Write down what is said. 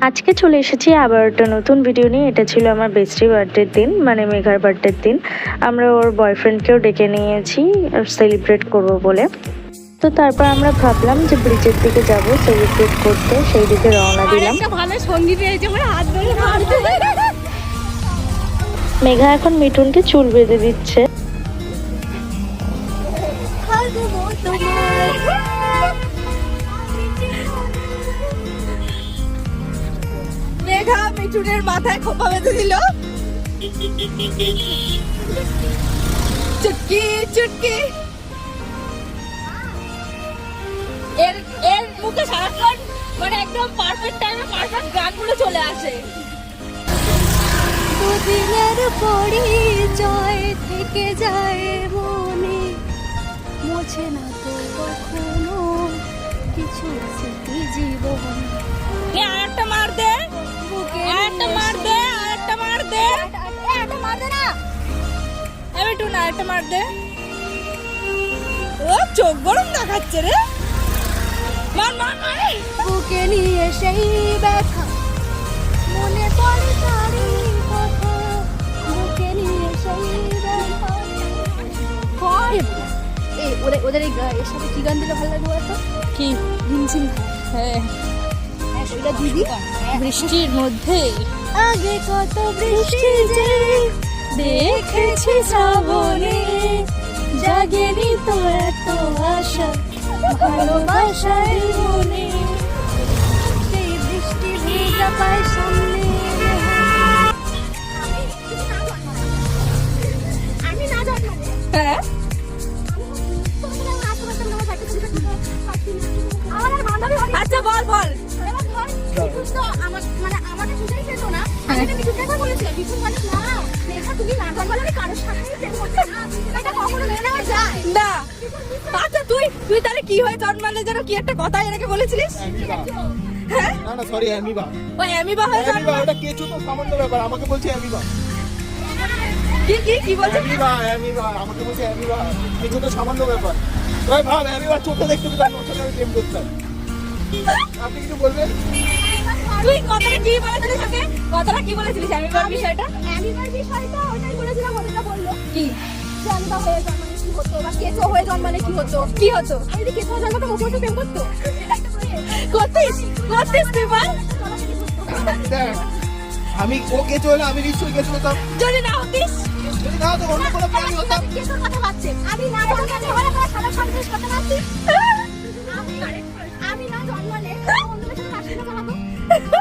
আজকে চলে এসেছি আবার একটা নতুন ভিডিও নিয়ে। এটা ছিল আমার বেস্টি বার্থডের দিন, মানে মেঘার বার্থডের দিন। আমরা ওর বয়ফ্রেন্ডকেও ডেকে নিয়েছি সেলিব্রেট করব বলে। তো তারপর আমরা ভাবলাম যে ব্রিজের দিকে যাব সেলিব্রেট করতে, সেই দিকে রওনা দিলাম। মেঘা এখন মিঠুনকে চুল বেঁধে দিচ্ছে। মেঘা মিঠুনের মাথায় খোপা বেঁধে দিল। চুটকি চুটকি এর মুখে সারাক্ষণ মানে একদম পারফেক্ট টাইমে পারফেক্ট গানগুলো চলে আসে। দুদিনের পরিচয় থেকে যায় মনে, মোছে না তো কখনো কিছু স্মৃতি জীবন। আরেকটা মার দে, আরেকটা মার দে, আরেকটা মার দে, একটা মার দে না, আমি টু না আরেকটা মার দে। ও চোখ গরম দেখাচ্ছে রে। মার মার মার। বুকে নিয়ে সেই ব্যথা মনে পড়ে তারি কথা, বুকে নিয়ে সেই ব্যথা। ওদের এই এর সাথে কি গান দিলে ভালো লাগবে বলতো? কি হিমঝিম। হ্যাঁ সেটা দিদি বৃষ্টির মধ্যে আগে কত বৃষ্টি যে দেখেছি শ্রাবণে, জাগেনি তো এত আশা ভালোবাসার মনে, সেই বৃষ্টি ভেজা পায় সামনে। আমি না জন্মালে হ্যাঁ আচ্ছা বল বল। না আচ্ছা তুই তুই তাহলে কি হয়ে জন্মালে যেন কি একটা কথা এনাকে বলেছিলিস? হ্যাঁ না না সরি অ্যামিবা। ওই অ্যামিবা হয়ে অ্যামিবা জন্মালে ওটা কেঁচো তো সামান্য ব্যাপার, আমাকে বলছে অ্যামিবা। কি কি কি বলছিস? অ্যামিবা অ্যামিবা আমাকে বলছে অ্যামিবা, কেঁচো তো সামান্য ব্যাপার। ওই ভাব অ্যামিবা চোখে দেখতে পেতাম, ওর সাথে আমি প্রেম করতাম। আপনি কিছু বলবেন? তুই কথাটা কি বলেছিলিস ওকে? কথাটা কি বলেছিলিস অ্যামিবার বিষয়টা? অ্যামিবার বিষয়টা ওটাই বলেছিলাম, ওটা বললো কি যে অ্যামিবা হয়ে জন্মালে কি হতো বা কেঁচো হয়ে জন্মালে কি হতো। কি হতো? যদি কেঁচো হয়ে জন্মাতো মুখে মুখে প্রেম করতো। করতিস করতিস তুই বল। দেখ, আমি ও কেঁচো হলে আমি নিশ্চয়ই কেঁচো হতাম। যদি না হতিস যদি না হতো অন্য কোনো প্রাণী হতাম। কেঁচোর কথা ভাবছে, আমি না জানলে হয় না সারা সন্দেশ করতে পারছি।